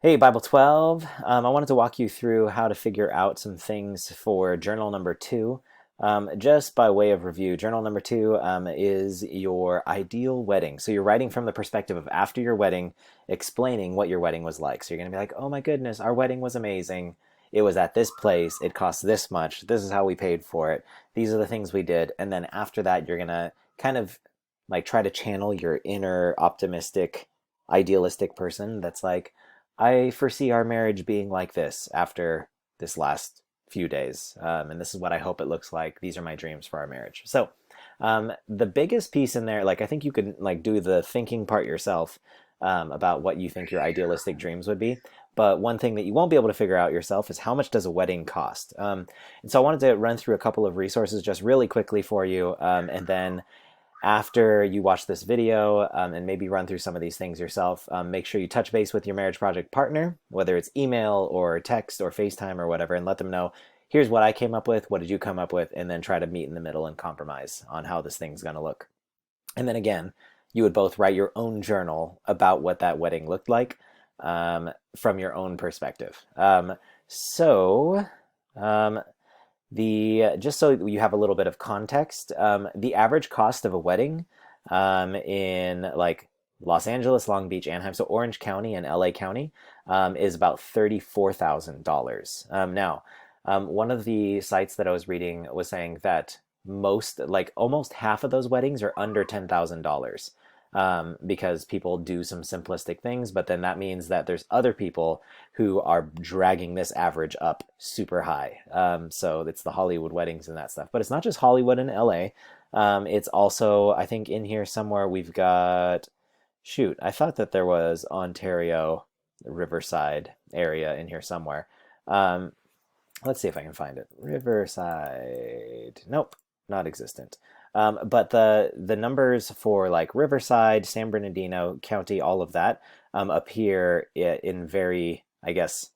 Hey, Bible 12. I wanted to walk you through how to figure out some things for journal number two. Just by way of review, journal number two is your ideal wedding. So you're writing from the perspective of after your wedding, explaining what your wedding was like. So you're going to be like, oh my goodness, our wedding was amazing. It was at this place. It cost this much. This is how we paid for it. These are the things we did. And then after that, you're going to kind of like try to channel your inner optimistic, idealistic person that's like, I foresee our marriage being like this after this last few days. And this is what I hope it looks like. These are my dreams for our marriage. So, the biggest piece in there, like I think you could like do the thinking part yourself about what you think your idealistic dreams would be. But one thing that you won't be able to figure out yourself is how much does a wedding cost? And so I wanted to run through a couple of resources just really quickly for you, and then after you watch this video and maybe run through some of these things yourself, make sure you touch base with your marriage project partner, whether it's email or text or FaceTime or whatever, and let them know, here's what I came up with, what did you come up with, and then try to meet in the middle and compromise on how this thing's going to look. And then again, you would both write your own journal about what that wedding looked like from your own perspective. So, um, the just so you have a little bit of context, the average cost of a wedding in like Los Angeles, Long Beach, Anaheim, so Orange County and LA County, is about $34,000. One of the sites that I was reading was saying that like almost half of those weddings are under $10,000. Because people do some simplistic things, but then that means that there's other people who are dragging this average up super high. So it's the Hollywood weddings and that stuff. But it's not just Hollywood and LA. It's also, I think in here somewhere we've got, shoot, I thought that there was Ontario, Riverside area in here somewhere. Um, let's see if I can find it. Riverside. Nope, not existent. But the numbers for like Riverside, San Bernardino County, all of that appear in very, I guess,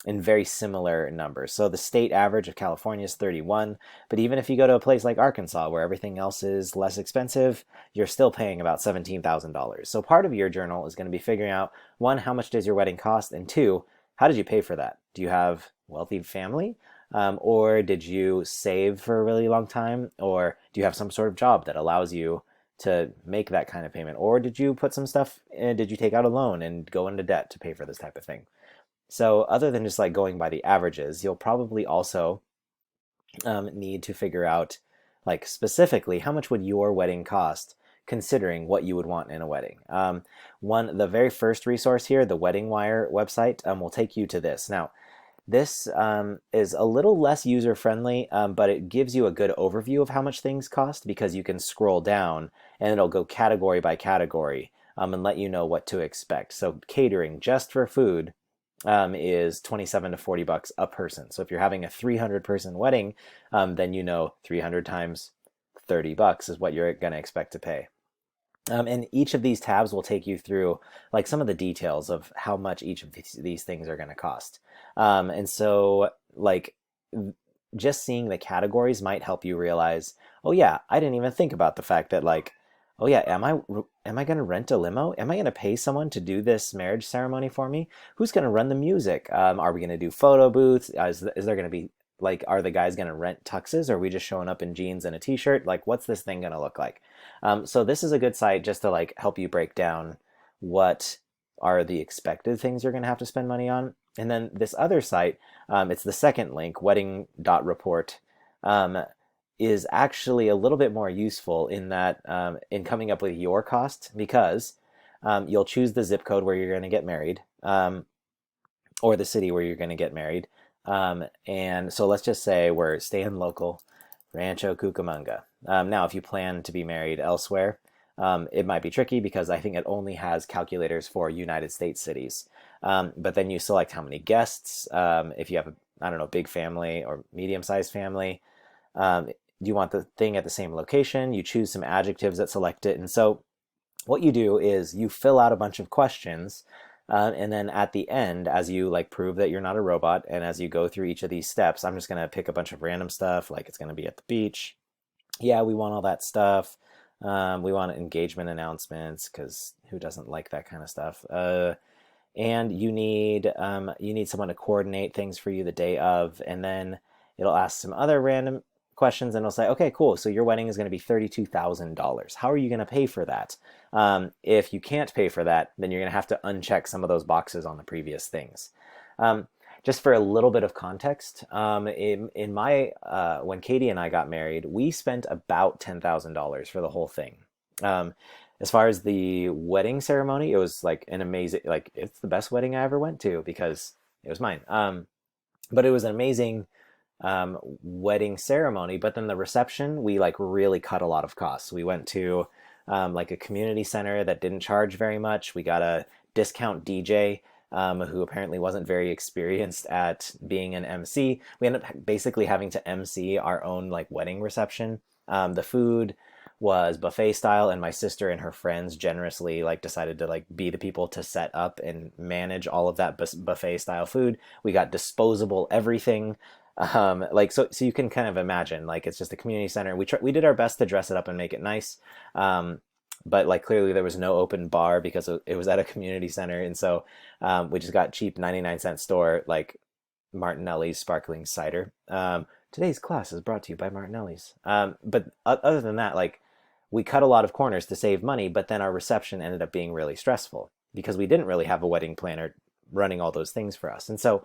in very similar numbers. So the state average of California is 31, but even if you go to a place like Arkansas where everything else is less expensive, you're still paying about $17,000. So part of your journal is going to be figuring out, one, how much does your wedding cost, and two, how did you pay for that? Do you have wealthy family? Or did you save for a really long time? Or do you have some sort of job that allows you to make that kind of payment? Or did you put some stuff, did you take out a loan and go into debt to pay for this type of thing? So other than just like going by the averages, you'll probably also need to figure out like specifically how much would your wedding cost considering what you would want in a wedding. The very first resource here, the Wedding Wire website, will take you to this. Now, this is a little less user friendly, but it gives you a good overview of how much things cost because you can scroll down and it'll go category by category and let you know what to expect. So catering just for food is 27 to 40 bucks a person. So if you're having a 300 person wedding, then you know 300 times 30 bucks is what you're going to expect to pay. And each of these tabs will take you through like some of the details of how much each of these things are going to cost. And so like just seeing the categories might help you realize, oh yeah, I didn't even think about the fact that like, oh yeah, am I going to rent a limo? Am I going to pay someone to do this marriage ceremony for me? Who's going to run the music? Are we going to do photo booths? Is there going to be like, are the guys going to rent tuxes? Or are we just showing up in jeans and a t-shirt? Like, what's this thing going to look like? So this is a good site just to like help you break down what are the expected things you're going to have to spend money on. And then this other site, it's the second link, wedding.report, is actually a little bit more useful in that in coming up with your cost because you'll choose the zip code where you're going to get married or the city where you're going to get married. And so let's just say we're staying local, Rancho Cucamonga. Now, if you plan to be married elsewhere, it might be tricky because I think it only has calculators for United States cities. But then you select how many guests. If you have a, I don't know, big family or medium-sized family, you want the thing at the same location. You choose some adjectives that select it. And so what you do is you fill out a bunch of questions. And then at the end, as you like prove that you're not a robot, and as you go through each of these steps, I'm just going to pick a bunch of random stuff, like it's going to be at the beach. Yeah, we want all that stuff. We want engagement announcements because who doesn't like that kind of stuff? and you need someone to coordinate things for you the day of, and then it'll ask some other random questions, and it'll say, okay, cool. So your wedding is going to be $32,000. How are you going to pay for that? If you can't pay for that, then you're going to have to uncheck some of those boxes on the previous things. Um, just for a little bit of context, in my when Katie and I got married, we spent about $10,000 for the whole thing. Um, as far as the wedding ceremony, it was like an amazing, like it's the best wedding I ever went to because it was mine. But it was an amazing wedding ceremony. But then the reception, we like really cut a lot of costs. We went to like a community center that didn't charge very much. We got a discount DJ who apparently wasn't very experienced at being an MC. We ended up basically having to MC our own like wedding reception. The food was buffet style, and my sister and her friends generously like decided to like be the people to set up and manage all of that buffet style food. We got disposable everything. Like so you can kind of imagine like it's just a community center. We did our best to dress it up and make it nice. But like clearly there was no open bar because it was at a community center, and so we just got cheap 99-cent store like Martinelli's sparkling cider. Today's class is brought to you by Martinelli's. But other than that, like we cut a lot of corners to save money, but then our reception ended up being really stressful because we didn't really have a wedding planner running all those things for us. And so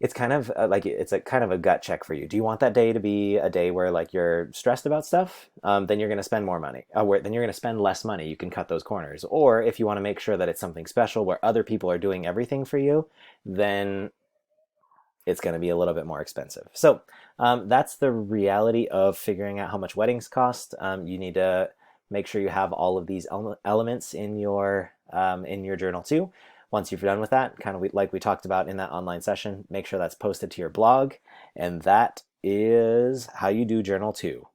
it's kind of like it's a kind of a gut check for you. Do you want that day to be a day where like you're stressed about stuff? Then you're going to spend more money. Then you're going to spend less money. You can cut those corners. Or if you want to make sure that it's something special where other people are doing everything for you, then it's going to be a little bit more expensive. So that's the reality of figuring out how much weddings cost. You need to make sure you have all of these elements in your journal too. Once you've done with that, kind of like we talked about in that online session, make sure that's posted to your blog. And that is how you do Journal 2.